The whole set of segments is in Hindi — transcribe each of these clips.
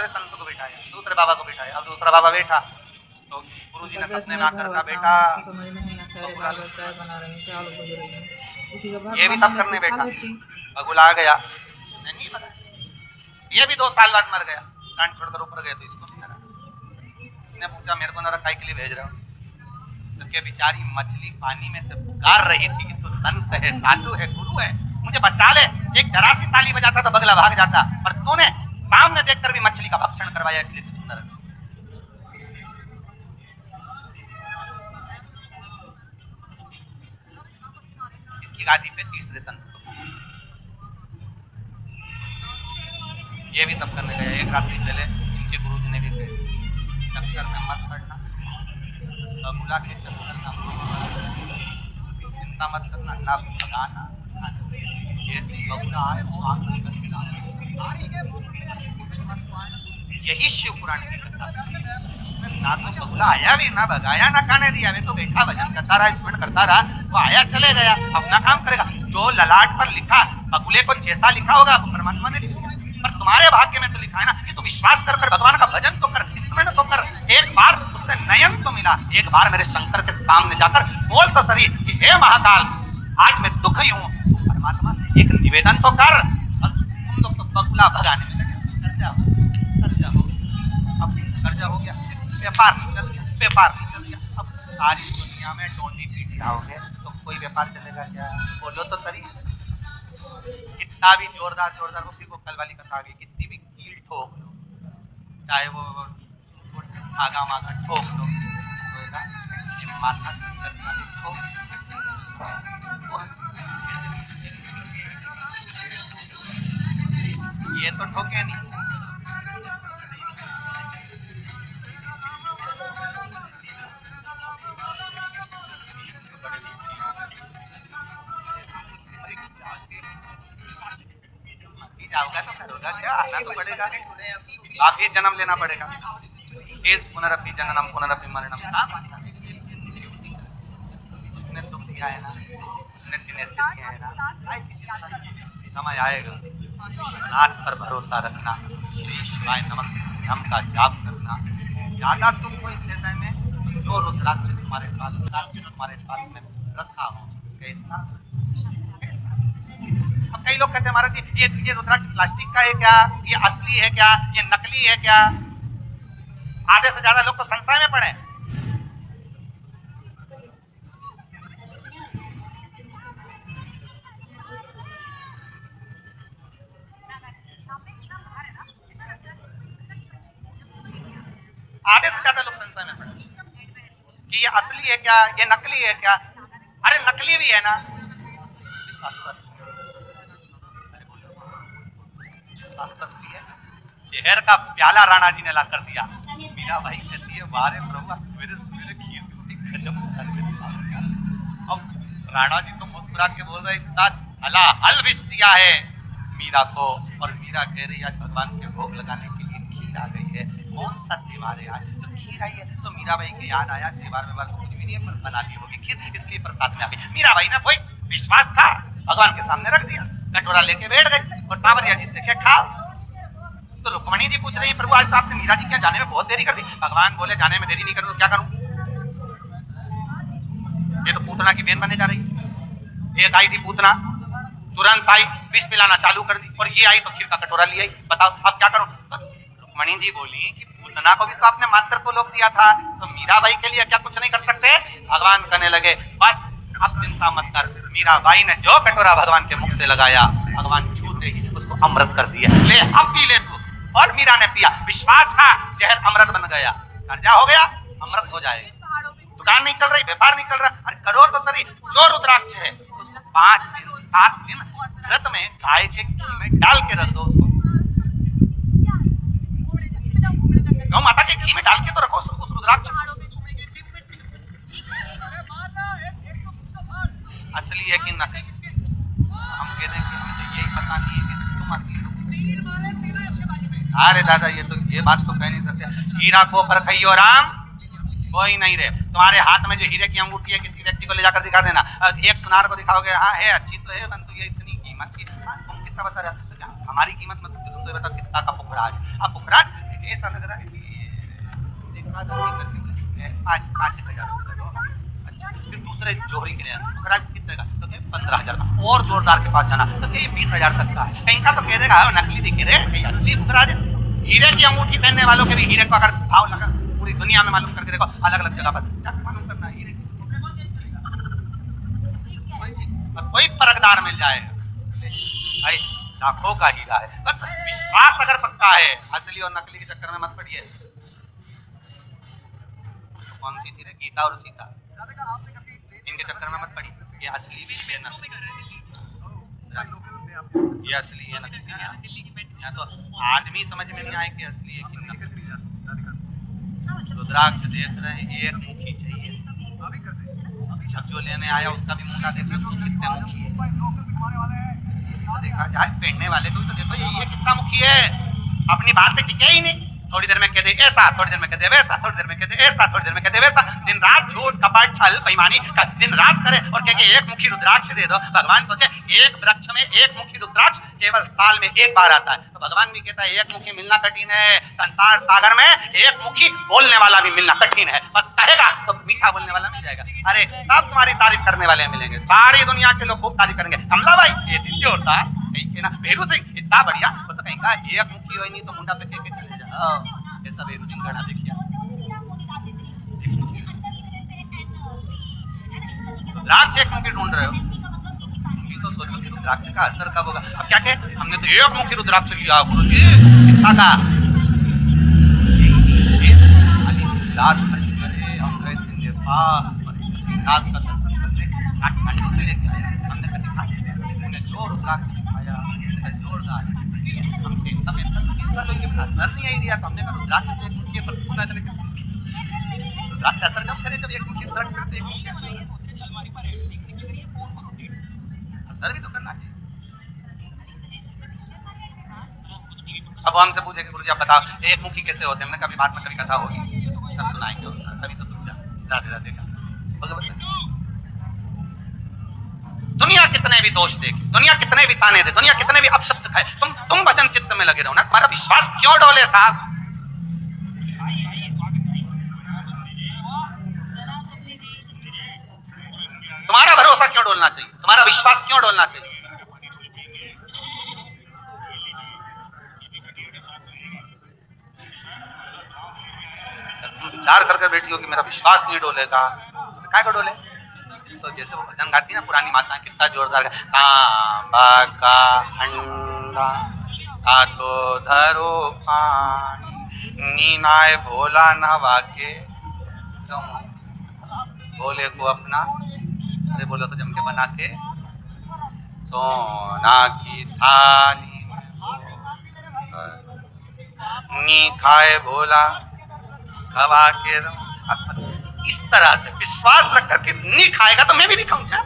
दूसरे संत को बिठाया, दूसरे बाबा को बिठाया। अब दूसरा बाबा बैठा तो गुरुजी ने सपने में आकर कहा, बेटा ये भी तब करने बैठा। बगुला आ गया, उसने नहीं बताया। ये भी 2 साल बाद मर गया, प्राण छोड़कर ऊपर गए तो इसको नहीं रहा। उसने पूछा, मेरे को न रखा के लिए भेज रहा हूँ? तो क्या बेचारी मछली पानी में से पुकार रही थी कि तू संत है, साधु है, गुरु है, मुझे बचा ले। एक जरा सी ताली बजाता तो बगला भाग जाता, पर तूने सामने देखकर भी मछली का भक्षण करवाया, इसलिए तू जिंदा रहा। इसकी गादी पे तीसरे संत को ये भी तब करने गया। एक रात्रि पहले इनके गुरुजी ने भी कहा, चक्कर में मत पड़ना, बगुला के चक्कर में चिंता मत करना, ना भगाना, जैसे बगुला आए वो आंख करके लाना। यही शिव पुराण की कथा है। ना तो बगुला आया भी, ना भगाया, ना खाने दिया, वे तो बैठा भजन करता रहा, स्मरण करता रहा। वो आया चले गया, अपना काम करेगा। जो ललाट पर लिखा, बगुले को जैसा लिखा होगा वो परमात्मा ने लिख दिया। पर तुम्हारे भाग्य में तो लिखा है ना कि तू विश्वास कर भगवान का भजन तो कर, स्मरण तो कर। एक बार उससे नयन तो मिला, एक बार मेरे शंकर के सामने जाकर बोल तो सही कि हे महाकाल, आज मैं दुखी हूँ, परमात्मा से एक निवेदन तो कर। बस तुम लोग तो बगुला भगाने में लगे। कर्जा हो, अब कर्जा हो गया, व्यापार नहीं चल गया, व्यापार नहीं चल गया। अब सारी दुनिया में टोंडी पीट जाओगे तो कोई व्यापार चलेगा क्या? बोलो तो सही। कितना भी जोरदार वो फिर वो कल वाली कथा आ गई, कितनी भी कील ठोक लो, चाहे वो धागा मागा ठोक लो, ये माथा संकट का ठोक, ये तो ठोके नहीं। जाओगा तो करोगा क्या? आना तो पड़ेगा, आप ही जन्म लेना पड़ेगा। पुनरपि जननम पुनरपि मरणम। उसने दुख दिया है ना, उसने दिन ऐसे दिए है ना, समय आएगा। विश्वनाथ पर भरोसा रखना, श्री शिवाय नमः हम का जाप करना। ज्यादा दुख हो इस समय में तो जो रुद्राक्ष तुम्हारे पास में रखा हो, कैसा कैसा। अब कई लोग कहते हैं महाराज जी ये रुद्राक्ष प्लास्टिक का है क्या, ये असली है क्या, ये नकली है क्या? आधे से ज्यादा लोग तो संशय में पड़े। आधे से ज्यादा लोग संशय में पड़े कि ये असली है क्या, ये नकली है क्या? अरे नकली भी है ना, विश्वास है। जहर का प्याला राणा जी ने ला कर दिया। मीरा भाई कहती है, वारे ब्रह्मा सवेरे सवेरे खीर की गजब। अब राणा जी तो मुस्कुरा के बोल रहे, इतना हला हल विष दिया है मीरा को। और मीरा कह रही, आज भगवान के भोग लगाने के लिए खीर आ गई है। कौन सा त्योहार है आज? जब खीर आई है तो मीरा भाई के याद आया, त्योहार में कुछ भी नहीं है पर बना दी होगी खीर, इसलिए प्रसाद में आ गई। मीरा भाई ने वही विश्वास था, भगवान के सामने रख दिया, कटोरा लेके बैठ गई और सांवरिया जी से क्या खाओ। तो रुक्मणी जी पूछ रही है, प्रभु आज तो आपसे मीरा जी क्या जाने में बहुत देरी कर दी। भगवान बोले, जाने में देरी नहीं करूं तो क्या करूं? ये तो पूतना की बहन बनने जा रही। एक आई थी पूतना, तुरंत आई, विष पिलाना चालू कर दी, और ये आई तो खीर का कटोरा ले आई। बताओ अब क्या करूं? तो रुक्मणी जी बोली कि पूतना को भी तो आपने मात्र को लोग दिया था, तो मीरा बाई के लिए क्या कुछ नहीं कर सकते? भगवान कहने लगे, बस अब चिंता मत कर। मीरा बाई ने जो कटोरा भगवान के मुख से लगाया, भगवान छूते ही उसको अमृत कर दिया। ले अब पी ले तू। और मीरा ने पिया, विश्वास था, जहर अमृत बन गया। कर्जा हो गया, अमृत हो जाएगा। दुकान नहीं चल रही, व्यापार नहीं चल रहा, अरे करो तो सही। जो रुद्राक्ष है उसको 5 दिन 7 दिन घृत में गाय के घी में डाल के रख दो। उसको गौ माता के घी में डाल के तो रखो उस रुद्राक्ष। असली है कि नकली? हम कह दें कि हमें तो यही पता नहीं है कि तुम असली हो। अरे दादा ये बात तो कह नहीं सकते। हीरा को परखइयो राम कोई नहीं रे। तुम्हारे हाथ में जो हीरे की अंगूठी है, किसी व्यक्ति को ले जाकर दिखा देना। एक सुनार को दिखाओगे, हाँ है, अच्छी तो है, परंतु ये इतनी कीमत की। तुम किसका बता रहे हो? हमारी कीमत मत, तुम तो बताओ कितना का पुखराज। अब पुखराज ऐसा लग रहा है कि देखा करके 5,000 रुपये का। अच्छा, फिर दूसरे जोहरी के लिए महाराज कितने का? तो 15,000 का। और जोरदार के पास जाना तो 20,000 तक का है। कहीं का तो कह देगा नकली दिखे रे, कहीं असली महाराज। हीरे की अंगूठी पहनने वालों के भी हीरे को अगर भाव लगा पूरी दुनिया में मालूम करके देखो, अलग अलग जगह पर जाकर मालूम करना हीरे और कोई परखदार मिल जाएगा भाई, लाखों का हीरा है। बस विश्वास अगर पक्का है, असली और नकली के चक्कर में मत पड़िए। कौन सी थी रे, गीता और सीता, इनके चक्कर में मत पड़िए। ये असली भी है नकली, ये असली है नकली। या तो आदमी समझ में नहीं आए कि असली है कि नकली। रुद्राक्ष देख रहे हैं, एक मुखी चाहिए। अब जो लेने आया उसका भी मुंडा देख रहे हो कितने मुखी है। देखा जाए पहनने वाले को तो देखो ये कितना मुखी है, अपनी बात पे टिके ही नहीं। थोड़ी देर में कह दे ऐसा, थोड़ी देर में कह दे वैसा, थोड़ी देर में कह दे ऐसा, थोड़ी देर में कह दे वैसा। दिन रात झूठ कपट छल बेईमानी का दिन रात करे और कह के एक मुखी रुद्राक्ष दे दो। भगवान सोचे एक वृक्ष में एक मुखी रुद्राक्ष केवल साल में एक बार आता है, तो भगवान भी कहता है एक मुखी मिलना कठिन है। संसार सागर में एक मुखी बोलने वाला भी मिलना कठिन है। बस कहेगा तो मीठा बोलने वाला मिल जाएगा। अरे सब तुम्हारी तारीफ करने वाले मिलेंगे, सारी दुनिया के लोग खूब तारीफ करेंगे। कमला भाई ये सिद्धि होता है ना, भेरू सिंह इतना बढ़िया, वो तो कहीं का एक मुखी हो नहीं तो मुंडा पे के चले जाओ। ऐसा भेरू सिंह गढ़ा देखिए। रुद्राक्ष एक मुखी ढूंढ रहे हो, तो सोचो कि रुद्राक्ष का असर कब होगा। अब क्या कहे, हमने तो एक मुखी रुद्राक्ष लिया गुरु जी, कितना का रात खर्च करे। हम गए थे नेपाल, रात का दर्शन करने काठमांडू से लेके आया। हमने कभी हमने जो रुद्राक्ष दिखाया जोरदार, हम एकदम असर नहीं आई दिया। तो हमने कहा रुद्राक्ष तो एक मुखी पर पूरा चले, रुद्राक्ष असर कब करे जब एक मुखी रुद्राक्ष करते एक मुखी असर भी तो करना चाहिए। अब हमसे पूछे कि गुरुजी आप बताओ एक मुखी कैसे होते हैं। हमने कभी बात में कभी कथा होगी तब सुनाएंगे, कभी तो तुम राधे राधे का। दुनिया कितने भी दोष देखे, दुनिया कितने भी ताने दे, दुनिया कितने भी अपशब्द खाए, तुम वचन चित्त में लगे रहो ना। तुम्हारा विश्वास क्यों डोले साहब? तुम्हारा भरोसा क्यों डोलना चाहिए? तुम्हारा विश्वास क्यों डोलना चाहिए? तुम विचार करके बैठी हो कि मेरा विश्वास नहीं डोलेगा, तो क्या को डोले? तो जैसे वो भजन गाती है ना पुरानी माता, कितना जोरदार तांबा का हंडा तो धरो पानी, नीनाए भोला नवा के भोले को अपना, अरे बोलो तो जम के बना के सोना की थाली नी खाए भोला खवा के। इस तरह से विश्वास रख करके नहीं खाएगा तो मैं भी नहीं खाऊंगा।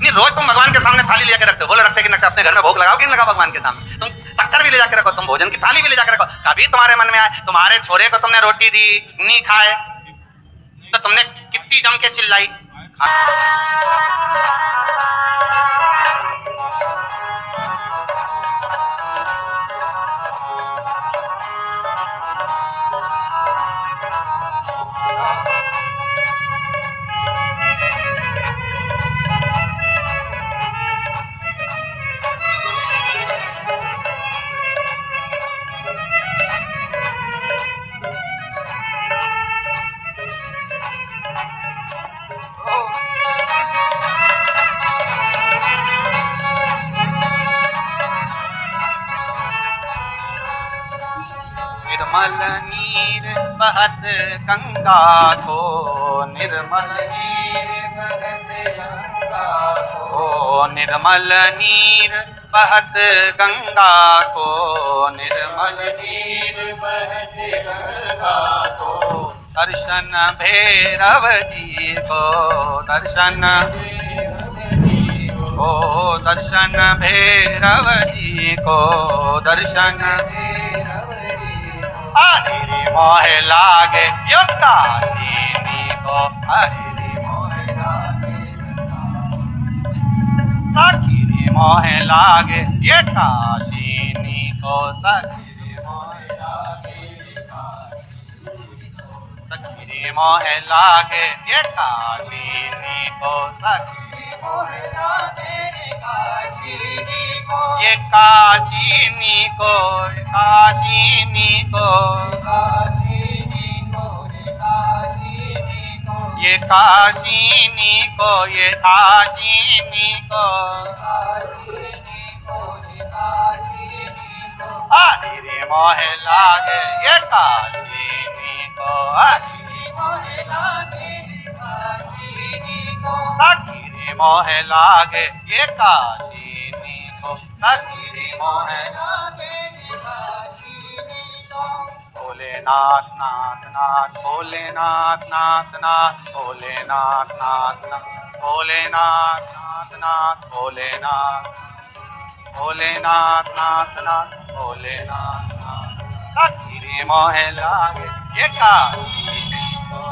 नहीं रोज तुम भगवान के सामने थाली लेकर रखते हो, बोले रखते कि अपने घर में भोग लगाओ कि नहीं लगा भगवान के सामने। तुम शक्कर भी ले जाकर रखो, तुम भोजन की थाली भी ले जाकर रखो। कभी तुम्हारे मन में आए तुम्हारे छोरे को तुमने रोटी दी नहीं खाए तो तुमने कितनी जम के चिल्लाई। निर्मल नीर बहत गंगा को, निर्मल नीर बहत गंगा को, निर्मल नीर बहत गंगा को, निर्मल नीर बहत गंगा को। दर्शन भैरव जी को, दर्शन को, दर्शन भैरव जी को, दर्शन हरि मोह लागे यो काशिनी को, हरि मोह लागे सखी रे मोह लागे ये काशिनी को, सखी रे मोह सखी मोहे लागे ये काशीनी को सखी मोहे लागे ये काशीनी को ये काशीनी को काशीनी को काशीनी को ये काशीनी को ये काशीनी को हरि रे मोहे लागे ये काशीनी को सखी रे मोहे लागे ये काशीनी को सखी रे मोहे लागे भोलेनाथ नाथ नाथ भोलेनाथ नाथ नाथ भोलेनाथ नाथ नाथ भोलेनाथ नाथ नाथ भोलेनाथ भोलेनाथ नाथ नाथ भोलेनाथ नाथ सखी रे मोहे लागे ये काशीनी को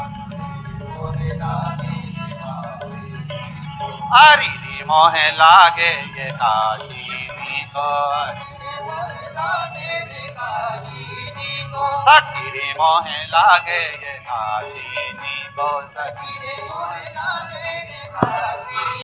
हरि रे मोहे लागे ये काशीनी को सखी रे मोहे लागे ये काशीनी को सखी रे मोहे लागे ये काशीनी